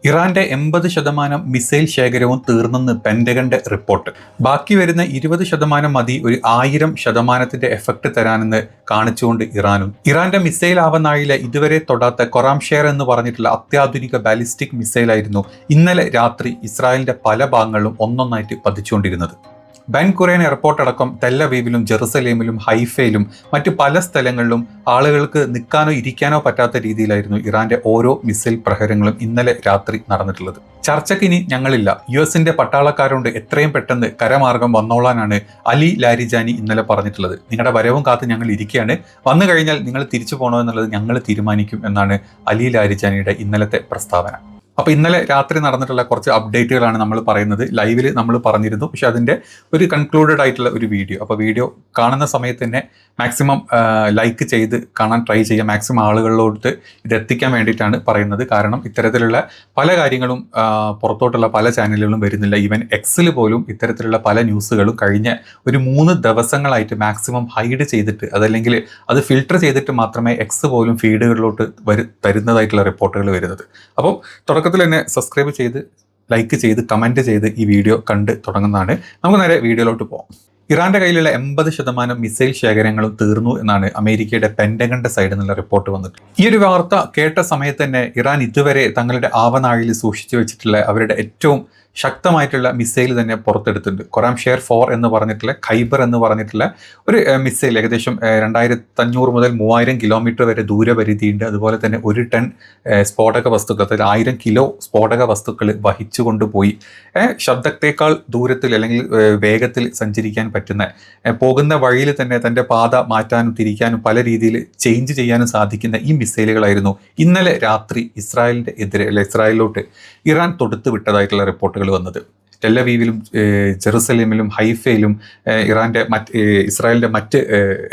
ഇറാന്റെ 80% മിസൈൽ ശേഖരവും തീർന്നെന്ന് പെന്റഗന്റെ റിപ്പോർട്ട്. ബാക്കി വരുന്ന 20% മതി ഒരു 1000% എഫക്ട് തരാനെന്ന് കാണിച്ചുകൊണ്ട് ഇറാന്റെ മിസൈൽ ആവനാഴിയിലെ ഇതുവരെ തൊടാത്ത ഖൊറാംഷെർ എന്ന് പറഞ്ഞിട്ടുള്ള അത്യാധുനിക ബാലിസ്റ്റിക് മിസൈലായിരുന്നു ഇന്നലെ രാത്രി ഇസ്രായേലിന്റെ പല ഭാഗങ്ങളിലും ഒന്നൊന്നായിട്ട് പതിച്ചുകൊണ്ടിരുന്നത്. ബെൻ ഗുറിയൻ എയർപോർട്ട് അടക്കം തെല്ലവീവിലും ജെറുസലേമിലും ഹൈഫയിലും മറ്റു പല സ്ഥലങ്ങളിലും ആളുകൾക്ക് നിൽക്കാനോ ഇരിക്കാനോ പറ്റാത്ത രീതിയിലായിരുന്നു ഇറാന്റെ ഓരോ മിസൈൽ പ്രഹരങ്ങളും ഇന്നലെ രാത്രി നടന്നിട്ടുള്ളത്. ചർച്ചയ്ക്ക് ഇനി ഞങ്ങളില്ല, US-ന്റെ പട്ടാളക്കാരോട് എത്രയും പെട്ടെന്ന് കരമാർഗം വന്നോളാനാണ് അലി ലാരിജാനി ഇന്നലെ പറഞ്ഞിട്ടുള്ളത്. നിങ്ങളുടെ വരവും കാത്ത് ഞങ്ങൾ ഇരിക്കുകയാണ്, വന്നു കഴിഞ്ഞാൽ നിങ്ങൾ തിരിച്ചു പോകണോ എന്നുള്ളത് ഞങ്ങൾ തീരുമാനിക്കും എന്നാണ് അലി ലാരിജാനിയുടെ ഇന്നലത്തെ പ്രസ്താവന. അപ്പോൾ ഇന്നലെ രാത്രി നടന്നിട്ടുള്ള കുറച്ച് അപ്ഡേറ്റുകളാണ് നമ്മൾ പറയുന്നത്. ലൈവിൽ നമ്മൾ പറഞ്ഞിരുന്നു, പക്ഷെ അതിൻ്റെ ഒരു കൺക്ലൂഡഡ് ആയിട്ടുള്ള ഒരു വീഡിയോ. അപ്പോൾ വീഡിയോ കാണുന്ന സമയത്ത് തന്നെ മാക്സിമം ലൈക്ക് ചെയ്ത് കാണാൻ ട്രൈ ചെയ്യുക, മാക്സിമം ആളുകളിലോട്ട് ഇതെത്തിക്കാൻ വേണ്ടിയിട്ടാണ് പറയുന്നത്. കാരണം ഇത്തരത്തിലുള്ള പല കാര്യങ്ങളും പുറത്തോട്ടുള്ള പല ചാനലുകളും വരുന്നില്ല. ഈവൻ എക്സിൽ പോലും ഇത്തരത്തിലുള്ള പല ന്യൂസുകളും കഴിഞ്ഞ ഒരു 3 ദിവസങ്ങളായിട്ട് മാക്സിമം ഹൈഡ് ചെയ്തിട്ട്, അതല്ലെങ്കിൽ അത് ഫിൽട്ടർ ചെയ്തിട്ട് മാത്രമേ എക്സ് പോലും ഫീഡുകളിലോട്ട് തരുന്നതായിട്ടുള്ള റിപ്പോർട്ടുകൾ വരുന്നത്. അപ്പം തുടക്കത്തിൽ തന്നെ സബ്സ്ക്രൈബ് ചെയ്ത് ലൈക്ക് ചെയ്ത് കമൻറ്റ് ചെയ്ത് ഈ വീഡിയോ കണ്ട് തുടങ്ങുന്നതാണ്. നമുക്ക് നേരെ വീഡിയോയിലോട്ട് പോകാം. ഇറാന്റെ കയ്യിലുള്ള 80% മിസൈൽ ശേഖരങ്ങളും തീർന്നു എന്നാണ് അമേരിക്കയുടെ പെന്റഗന്റെ സൈഡിൽ നിന്നുള്ള റിപ്പോർട്ട് വന്നിട്ട്. ഈ ഒരു വാർത്ത കേട്ട സമയത്ത് തന്നെ ഇറാൻ ഇതുവരെ തങ്ങളുടെ ആവനാഴിയിൽ സൂക്ഷിച്ചു വെച്ചിട്ടുള്ള അവരുടെ ഏറ്റവും ശക്തമായിട്ടുള്ള മിസൈൽ തന്നെ പുറത്തെടുത്തിട്ടുണ്ട്. ഖൊറാംഷെർ 4 എന്ന് പറഞ്ഞിട്ടുള്ള ഖൈബർ എന്ന് പറഞ്ഞിട്ടുള്ള ഒരു മിസൈൽ ഏകദേശം 2500 മുതൽ 3000 കിലോമീറ്റർ വരെ ദൂരപരിധിയുണ്ട്. അതുപോലെ തന്നെ 1 ടൺ സ്ഫോടക വസ്തുക്കൾ, അതായത് 1000 കിലോ സ്ഫോടക വസ്തുക്കൾ വഹിച്ചു കൊണ്ടുപോയി ശബ്ദത്തേക്കാൾ ദൂരത്തിൽ അല്ലെങ്കിൽ വേഗത്തിൽ സഞ്ചരിക്കാൻ പറ്റുന്ന, പോകുന്ന വഴിയിൽ തന്നെ തൻ്റെ പാത മാറ്റാനും തിരിക്കാനും പല രീതിയിൽ ചേഞ്ച് ചെയ്യാനും സാധിക്കുന്ന ഈ മിസൈലുകളായിരുന്നു ഇന്നലെ രാത്രി ഇസ്രായേലിൻ്റെ എതിരെ ഇസ്രായേലിലോട്ട് ഇറാൻ തൊടുത്തു വിട്ടതായിട്ടുള്ള റിപ്പോർട്ടുകൾ വന്നത്. ടെല്ലവീവിലും ജെറുസലേമിലും ഹൈഫയിലും ഇസ്രായേലിൻ്റെ മറ്റ്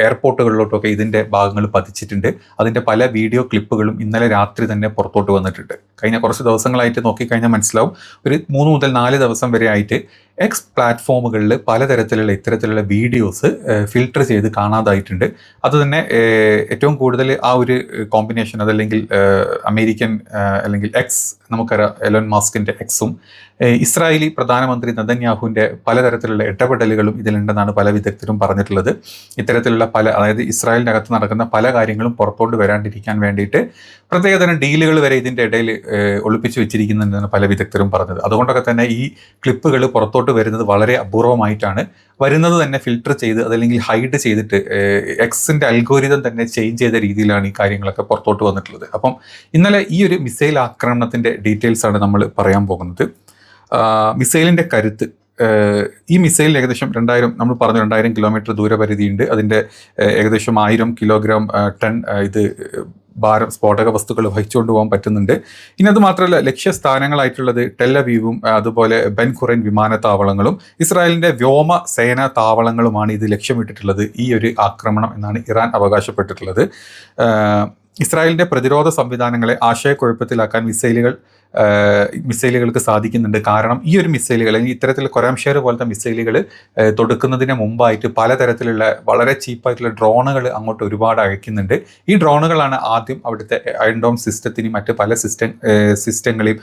എയർപോർട്ടുകളിലോട്ടൊക്കെ ഇതിൻ്റെ ഭാഗങ്ങൾ പതിച്ചിട്ടുണ്ട്. അതിൻ്റെ പല വീഡിയോ ക്ലിപ്പുകളും ഇന്നലെ രാത്രി തന്നെ പുറത്തോട്ട് വന്നിട്ടുണ്ട്. കഴിഞ്ഞ കുറച്ച് ദിവസങ്ങളായിട്ട് നോക്കിക്കഴിഞ്ഞാൽ മനസ്സിലാവും, ഒരു 3 മുതൽ 4 ദിവസം വരെ ആയിട്ട് എക്സ് പ്ലാറ്റ്ഫോമുകളിൽ പലതരത്തിലുള്ള ഇത്തരത്തിലുള്ള വീഡിയോസ് ഫിൽട്ടർ ചെയ്ത് കാണാതായിട്ടുണ്ട്. അത് തന്നെ ഏറ്റവും കൂടുതൽ ആ ഒരു കോമ്പിനേഷൻ, അതല്ലെങ്കിൽ അമേരിക്കൻ അല്ലെങ്കിൽ എക്സ്, നമുക്കറിയാം എലോൺ മസ്കിൻ്റെ എക്സും ഇസ്രായേലി പ്രധാനമന്ത്രി നെതന്യാഹുവിൻ്റെ പലതരത്തിലുള്ള ഇടപെടലുകളും ഇതിലുണ്ടെന്നാണ് പല വിദഗ്ധരും പറഞ്ഞിട്ടുള്ളത്. ഇത്തരത്തിലുള്ള അതായത് ഇസ്രായേലിനകത്ത് നടക്കുന്ന പല കാര്യങ്ങളും പുറത്തോട്ട് വരാണ്ടിരിക്കാൻ വേണ്ടിയിട്ട് പ്രത്യേകതരം ഡീലുകൾ വരെ ഇതിൻ്റെ ഇടയിൽ ഒളിപ്പിച്ചു വെച്ചിരിക്കുന്നുണ്ടെന്നാണ് പല വിദഗ്ധരും പറഞ്ഞത്. അതുകൊണ്ടൊക്കെ തന്നെ ഈ ക്ലിപ്പുകൾ പുറത്തോട്ട് വരുന്നത് വളരെ അപൂർവമായിട്ടാണ് വരുന്നത്, തന്നെ ഫിൽട്ടർ ചെയ്ത് അതല്ലെങ്കിൽ ഹൈഡ് ചെയ്തിട്ട് എക്സിൻ്റെ അൽഗോരിതം തന്നെ ചേഞ്ച് ചെയ്ത രീതിയിലാണ് ഈ കാര്യങ്ങളൊക്കെ പുറത്തോട്ട് വന്നിട്ടുള്ളത്. അപ്പം ഇന്നലെ ഈ ഒരു മിസൈൽ ആക്രമണത്തിൻ്റെ ഡീറ്റെയിൽസ് ആണ് നമ്മൾ പറയാൻ പോകുന്നത്. മിസൈലിൻ്റെ കരുത്ത്, ഈ മിസൈലിൽ ഏകദേശം 2000 കിലോമീറ്റർ ദൂരപരിധിയുണ്ട്. അതിൻ്റെ ഏകദേശം 1000 കിലോഗ്രാം ടൺ ഭാരം സ്ഫോടക വസ്തുക്കൾ വഹിച്ചുകൊണ്ട് പോകാൻ പറ്റുന്നുണ്ട്. ഇനി അത് മാത്രമല്ല, ലക്ഷ്യസ്ഥാനങ്ങളായിട്ടുള്ളത് ടെല്ലവീവും അതുപോലെ ബെൻ ഗുറിയൻ വിമാനത്താവളങ്ങളും ഇസ്രായേലിൻ്റെ വ്യോമസേനാ താവളങ്ങളുമാണ് ഇത് ലക്ഷ്യമിട്ടിട്ടുള്ളത് ഈ ഒരു ആക്രമണം എന്നാണ് ഇറാൻ അവകാശപ്പെട്ടിട്ടുള്ളത്. ഇസ്രായേലിൻ്റെ പ്രതിരോധ സംവിധാനങ്ങളെ ആശയക്കുഴപ്പത്തിലാക്കാൻ മിസൈലുകൾക്ക് സാധിക്കുന്നുണ്ട്. കാരണം ഈ ഒരു മിസൈലുകൾ, അല്ലെങ്കിൽ ഇത്തരത്തിൽ ഖൊറാംഷെർ പോലത്തെ മിസൈലുകൾ തൊടുക്കുന്നതിന് മുമ്പായിട്ട് പലതരത്തിലുള്ള വളരെ ചീപ്പായിട്ടുള്ള ഡ്രോണുകൾ അങ്ങോട്ട് ഒരുപാട് അയക്കുന്നുണ്ട്. ഈ ഡ്രോണുകളാണ് ആദ്യം അവിടുത്തെ അയൺ ഡോം സിസ്റ്റത്തിനും മറ്റ് പല സിസ്റ്റങ്ങളെയും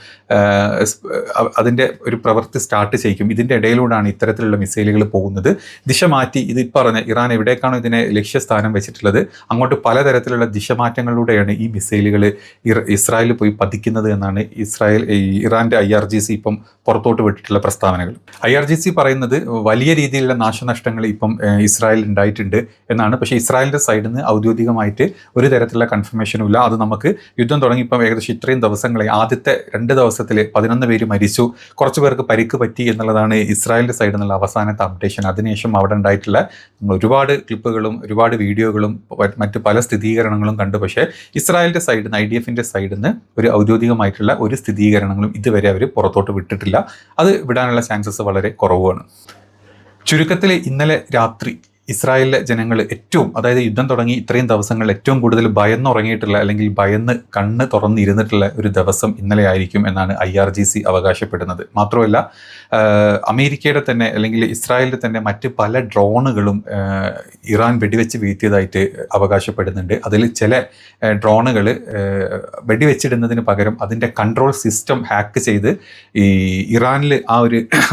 അതിൻ്റെ ഒരു പ്രവൃത്തി സ്റ്റാർട്ട് ചെയ്യിക്കും. ഇതിൻ്റെ ഇടയിലൂടെയാണ് ഇത്തരത്തിലുള്ള മിസൈലുകൾ പോകുന്നത്. ദിശ മാറ്റി, ഇത് പറഞ്ഞ ഇറാൻ എവിടേക്കാണോ ഇതിനെ ലക്ഷ്യസ്ഥാനം വെച്ചിട്ടുള്ളത് അങ്ങോട്ട് പലതരത്തിലുള്ള ദിശമാറ്റങ്ങളിലൂടെയാണ് ഈ മിസൈലുകൾ ഇസ്രായേലിൽ പോയി പതിക്കുന്നത് എന്നാണ് ഇറാന്റെ IRGC ഇപ്പം പുറത്തോട്ട് വിട്ടിട്ടുള്ള പ്രസ്താവനകൾ. IRGC പറയുന്നത് വലിയ രീതിയിലുള്ള നാശനഷ്ടങ്ങൾ ഇപ്പം ഇസ്രായേൽ ഉണ്ടായിട്ടുണ്ട് എന്നാണ്. പക്ഷേ ഇസ്രായേലിൻ്റെ സൈഡിൽ നിന്ന് ഔദ്യോഗികമായിട്ട് ഒരു തരത്തിലുള്ള കൺഫർമേഷനും ഇല്ല. അത് നമുക്ക് യുദ്ധം തുടങ്ങി ഇപ്പം ഏകദേശം ഇത്രയും ദിവസങ്ങളെ, ആദ്യത്തെ 2 ദിവസത്തിൽ 11 പേര് മരിച്ചു, കുറച്ച് പേർക്ക് പരിക്ക് പറ്റി എന്നുള്ളതാണ് ഇസ്രായേലിൻ്റെ സൈഡിൽ നിന്നുള്ള അവസാനത്തെ അപ്ഡേഷൻ. അതിനുശേഷം അവിടെ ഉണ്ടായിട്ടുള്ള ഒരുപാട് ക്ലിപ്പുകളും ഒരുപാട് വീഡിയോകളും മറ്റ് പല സ്ഥിരീകരണങ്ങളും കണ്ടു. പക്ഷേ ഇസ്രായേലിൻ്റെ സൈഡിൽ നിന്ന്, IDF-ന്റെ സൈഡിൽ നിന്ന് ഒരു ഔദ്യോഗികമായിട്ടുള്ള ഒരു സ്ഥിരീകരണങ്ങളും ഇതുവരെ അവർ പുറത്തോട്ട് വിട്ടിട്ടില്ല. അത് വിടാനുള്ള ചാൻസസ് വളരെ കുറവാണ്. ചുരുക്കത്തിൽ ഇന്നലെ രാത്രി ഇസ്രായേലിലെ ജനങ്ങൾ അതായത് യുദ്ധം തുടങ്ങി ഇത്രയും ദിവസങ്ങൾ ഏറ്റവും കൂടുതൽ ഭയന്നുറങ്ങിയിട്ടുള്ള, അല്ലെങ്കിൽ ഭയന്ന് കണ്ണ് തുറന്നിരുന്നിട്ടുള്ള ഒരു ദിവസം ഇന്നലെ ആയിരിക്കും എന്നാണ് IRGC അവകാശപ്പെടുന്നത്. മാത്രമല്ല അമേരിക്കയുടെ തന്നെ അല്ലെങ്കിൽ ഇസ്രായേലിൻ്റെ തന്നെ മറ്റ് പല ഡ്രോണുകളും ഇറാൻ വെടിവെച്ച് വീഴ്ത്തിയതായിട്ട് അവകാശപ്പെടുന്നുണ്ട്. അതിൽ ചില ഡ്രോണുകൾ വെടിവെച്ചിടുന്നതിന് പകരം അതിൻ്റെ കൺട്രോൾ സിസ്റ്റം ഹാക്ക് ചെയ്ത് ഈ ഇറാനിൽ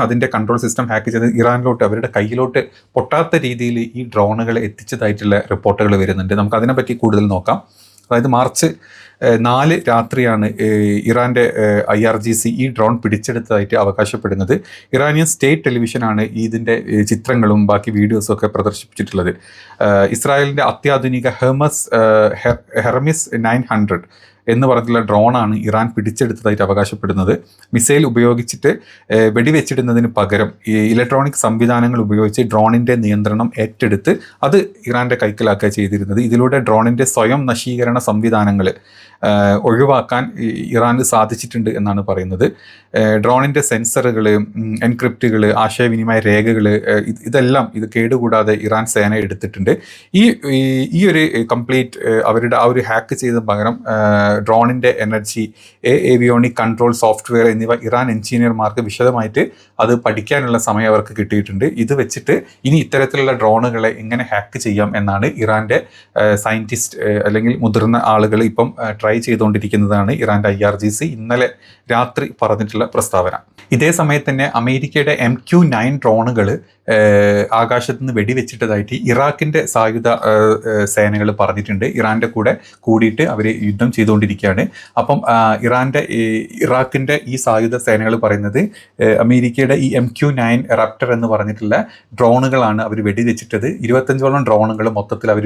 അതിൻ്റെ കൺട്രോൾ സിസ്റ്റം ഹാക്ക് ചെയ്ത് ഇറാനിലോട്ട് അവരുടെ കയ്യിലോട്ട് പൊട്ടാത്ത രീതിയിൽ ഈ ഡ്രോണുകളെ എത്തിച്ചതായിട്ടുള്ള റിപ്പോർട്ടുകൾ വരുന്നുണ്ട്. നമുക്ക് അതിനെപ്പറ്റി കൂടുതൽ നോക്കാം. അതായത് മാർച്ച് 4 രാത്രിയാണ് ഇറാൻ്റെ IRGC ഈ ഡ്രോൺ പിടിച്ചെടുത്തതായിട്ട് അവകാശപ്പെടുന്നത്. ഇറാനിയൻ സ്റ്റേറ്റ് ടെലിവിഷനാണ് ഇതിൻ്റെ ചിത്രങ്ങളും ബാക്കി വീഡിയോസും ഒക്കെ പ്രദർശിപ്പിച്ചിട്ടുള്ളത്. ഇസ്രായേലിൻ്റെ അത്യാധുനിക ഹെർമിസ് 900 എന്ന് പറഞ്ഞിട്ടുള്ള ഡ്രോണാണ് ഇറാൻ പിടിച്ചെടുത്തതായിട്ട് അവകാശപ്പെടുന്നത്. മിസൈൽ ഉപയോഗിച്ചിട്ട് വെടിവെച്ചിടുന്നതിന് പകരം ഈ ഇലക്ട്രോണിക് സംവിധാനങ്ങൾ ഉപയോഗിച്ച് ഡ്രോണിൻ്റെ നിയന്ത്രണം ഏറ്റെടുത്ത് അത് ഇറാൻ്റെ കൈക്കലാക്കുക ചെയ്തിരുന്നത്. ഇതിലൂടെ ഡ്രോണിൻ്റെ സ്വയം നശീകരണ സംവിധാനങ്ങൾ ഒഴിവാക്കാൻ ഇറാന് സാധിച്ചിട്ടുണ്ട് എന്നാണ് പറയുന്നത്. ഡ്രോണിൻ്റെ സെൻസറുകൾ, എൻക്രിപ്റ്റുകൾ, ആശയവിനിമയ രേഖകൾ ഇതെല്ലാം ഇത് കേടുകൂടാതെ ഇറാൻ സേന എടുത്തിട്ടുണ്ട്. ഈ ഒരു കംപ്ലീറ്റ് അവരുടെ ആ ഒരു ഹാക്ക് ചെയ്ത പകരം ഡ്രോണിൻ്റെ എനർജി, ഏവിയോണിക് കൺട്രോൾ സോഫ്റ്റ്വെയർ എന്നിവ ഇറാൻ എഞ്ചിനീയർമാർക്ക് വിശദമായിട്ട് അത് പഠിക്കാനുള്ള സമയം അവർക്ക് കിട്ടിയിട്ടുണ്ട്. ഇത് വെച്ചിട്ട് ഇനി ഇത്തരത്തിലുള്ള ഡ്രോണുകളെ എങ്ങനെ ഹാക്ക് ചെയ്യാം എന്നാണ് ഇറാൻ്റെ സയൻറ്റിസ്റ്റ് അല്ലെങ്കിൽ മുതിർന്ന ആളുകൾ ഇപ്പം ട്രൈ ചെയ്തുകൊണ്ടിരിക്കുന്നതാണ് ഇറാൻ്റെ IRGC ഇന്നലെ രാത്രി പറഞ്ഞിട്ടുള്ള പ്രസ്താവന. ഇതേ സമയത്ത് തന്നെ അമേരിക്കയുടെ MQ-9 ഡ്രോണുകൾ ആകാശത്ത് നിന്ന് വെടിവെച്ചിട്ടതായിട്ട് ഇറാഖിൻ്റെ സായുധ സേനകൾ പറഞ്ഞിട്ടുണ്ട്. ഇറാൻ്റെ കൂടെ കൂടിയിട്ട് അവർ യുദ്ധം ചെയ്തുകൊണ്ടിരിക്കുകയാണ്. അപ്പം ഇറാഖിൻ്റെ ഈ സായുധ സേനകൾ പറയുന്നത് അമേരിക്കയുടെ ഈ MQ-9 റാപ്റ്റർ എന്ന് പറഞ്ഞിട്ടുള്ള ഡ്രോണുകളാണ് അവർ വെടിവെച്ചിട്ടത്. 25ഓളം ഡ്രോണുകൾ മൊത്തത്തിൽ അവർ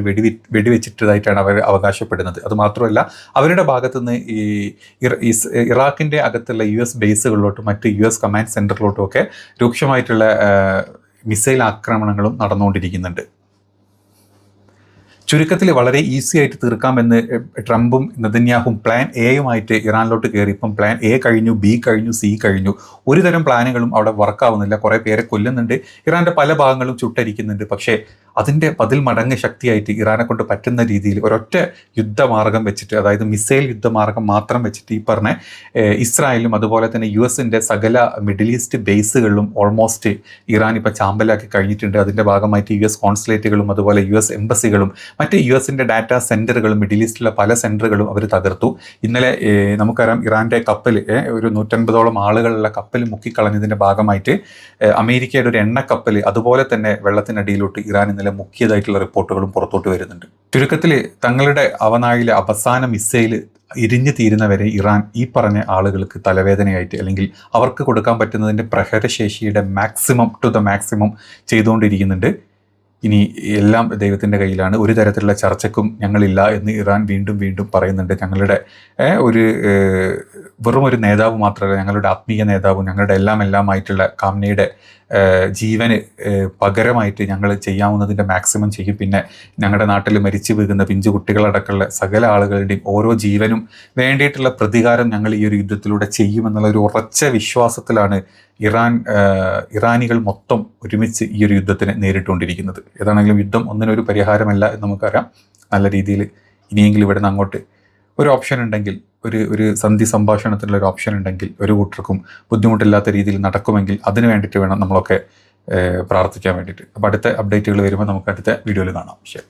വെടിവെച്ചിട്ടതായിട്ടാണ് അവർ അവകാശപ്പെടുന്നത്. അതുമാത്രമല്ല അവരുടെ ഭാഗത്തുനിന്ന് ഈ ഇറാഖിൻ്റെ അകത്തുള്ള US ബേസുകളിലോട്ടും മറ്റ് US കമാൻഡ് സെൻറ്ററിലോട്ടും ഒക്കെ രൂക്ഷമായിട്ടുള്ള മിസൈൽ ആക്രമണങ്ങളും നടന്നുകൊണ്ടിരിക്കുന്നുണ്ട്. ചുരുക്കത്തിൽ വളരെ ഈസി ആയിട്ട് തീർക്കാമെന്ന് ട്രംപും നെതന്യാഹും പ്ലാൻ എയുമായിട്ട് ഇറാനിലോട്ട് കയറി. ഇപ്പം പ്ലാൻ A കഴിഞ്ഞു, B കഴിഞ്ഞു, C കഴിഞ്ഞു. ഒരു തരം പ്ലാനുകളും അവിടെ വർക്കാവുന്നില്ല. കുറേ പേരെ കൊല്ലുന്നുണ്ട്, ഇറാൻ്റെ പല ഭാഗങ്ങളും ചുട്ടരിക്കുന്നുണ്ട്. പക്ഷേ അതിൻ്റെ 10 മടങ്ങ് ശക്തിയായിട്ട് ഇറാനെ കൊണ്ട് പറ്റുന്ന രീതിയിൽ ഒരൊറ്റ യുദ്ധമാർഗം വെച്ചിട്ട്, അതായത് മിസൈൽ യുദ്ധമാർഗം മാത്രം വെച്ചിട്ട് ഈ പറഞ്ഞ ഇസ്രായേലും അതുപോലെ തന്നെ USൻ്റെ സകല മിഡിൽ ഈസ്റ്റ് ബേസുകളിലും ഓൾമോസ്റ്റ് ഇറാൻ ഇപ്പോൾ ചാമ്പലാക്കി കഴിഞ്ഞിട്ടുണ്ട്. അതിൻ്റെ ഭാഗമായിട്ട് US കോൺസുലേറ്റുകളും അതുപോലെ US എംബസികളും മറ്റ് USൻ്റെ ഡാറ്റാ സെൻറ്ററുകളും മിഡിൽ ഈസ്റ്റിലെ പല സെൻറ്ററുകളും അവർ തകർത്തു. ഇന്നലെ നമുക്കറിയാം ഇറാൻ്റെ കപ്പൽ ഒരു 150ഓളം ആളുകളുള്ള കപ്പൽ മുക്കിക്കളഞ്ഞതിൻ്റെ ഭാഗമായിട്ട് അമേരിക്കയുടെ ഒരു എണ്ണക്കപ്പൽ അതുപോലെ തന്നെ വെള്ളത്തിനടിയിലോട്ട് ഇറാൻ ഇന്നലെ മുക്കിയതായിട്ടുള്ള റിപ്പോർട്ടുകളും പുറത്തോട്ട് വരുന്നുണ്ട്. ചുരുക്കത്തിൽ തങ്ങളുടെ അവനാഴിയിലെ അവസാന മിസൈൽ ഇരിഞ്ഞു തീരുന്നവരെ ഇറാൻ ഈ പറഞ്ഞ ആളുകൾക്ക് തലവേദനയായിട്ട് അല്ലെങ്കിൽ അവർക്ക് കൊടുക്കാൻ പറ്റുന്നതിൻ്റെ പ്രഹരശേഷിയുടെ മാക്സിമം ടു ദ മാക്സിമം ചെയ്തുകൊണ്ടിരിക്കുന്നുണ്ട്. ഇനി എല്ലാം ദൈവത്തിൻ്റെ കയ്യിലാണ്. ഒരു തരത്തിലുള്ള ചർച്ചയ്ക്കും ഞങ്ങളില്ല എന്ന് ഇറാൻ വീണ്ടും പറയുന്നുണ്ട്. ഞങ്ങളുടെ വെറും ഒരു നേതാവ് മാത്രമല്ല, ഞങ്ങളുടെ ആത്മീയ നേതാവും ഞങ്ങളുടെ എല്ലാമായിട്ടുള്ള കാംനയുടെ ജീവന് പകരമായിട്ട് ഞങ്ങൾ ചെയ്യാവുന്നതിൻ്റെ മാക്സിമം ചെയ്യും. പിന്നെ ഞങ്ങളുടെ നാട്ടിൽ മരിച്ചു വീഴുന്ന പിഞ്ചു കുട്ടികളടക്കമുള്ള സകല ആളുകളുടെയും ഓരോ ജീവനും വേണ്ടിയിട്ടുള്ള പ്രതികാരം ഞങ്ങൾ ഈ ഒരു യുദ്ധത്തിലൂടെ ചെയ്യുമെന്നുള്ള ഒരു ഉറച്ച വിശ്വാസത്തിലാണ് ഇറാനികൾ മൊത്തം ഒരുമിച്ച് ഈ ഒരു യുദ്ധത്തിനെ നേരിട്ടുകൊണ്ടിരിക്കുന്നത്. ഏതാണെങ്കിലും യുദ്ധം ഒന്നിനൊരു പരിഹാരമല്ല എന്ന് നമുക്കറിയാം. നല്ല രീതിയിൽ ഇനിയെങ്കിലും ഇവിടെ നിന്ന് അങ്ങോട്ട് ഒരു ഓപ്ഷൻ ഉണ്ടെങ്കിൽ, ഒരു സന്ധി സംഭാഷണത്തിനുള്ള ഒരു ഓപ്ഷൻ ഉണ്ടെങ്കിൽ ഒരു കൂട്ടർക്കും ബുദ്ധിമുട്ടില്ലാത്ത രീതിയിൽ നടക്കുമെങ്കിൽ അതിന് വേണ്ടിയിട്ട് വേണം നമ്മളൊക്കെ പ്രാർത്ഥിക്കാൻ വേണ്ടിയിട്ട്. അപ്പോൾ അടുത്ത അപ്ഡേറ്റുകൾ വരുമ്പോൾ നമുക്ക് അടുത്ത വീഡിയോയിൽ കാണാം. ശരി.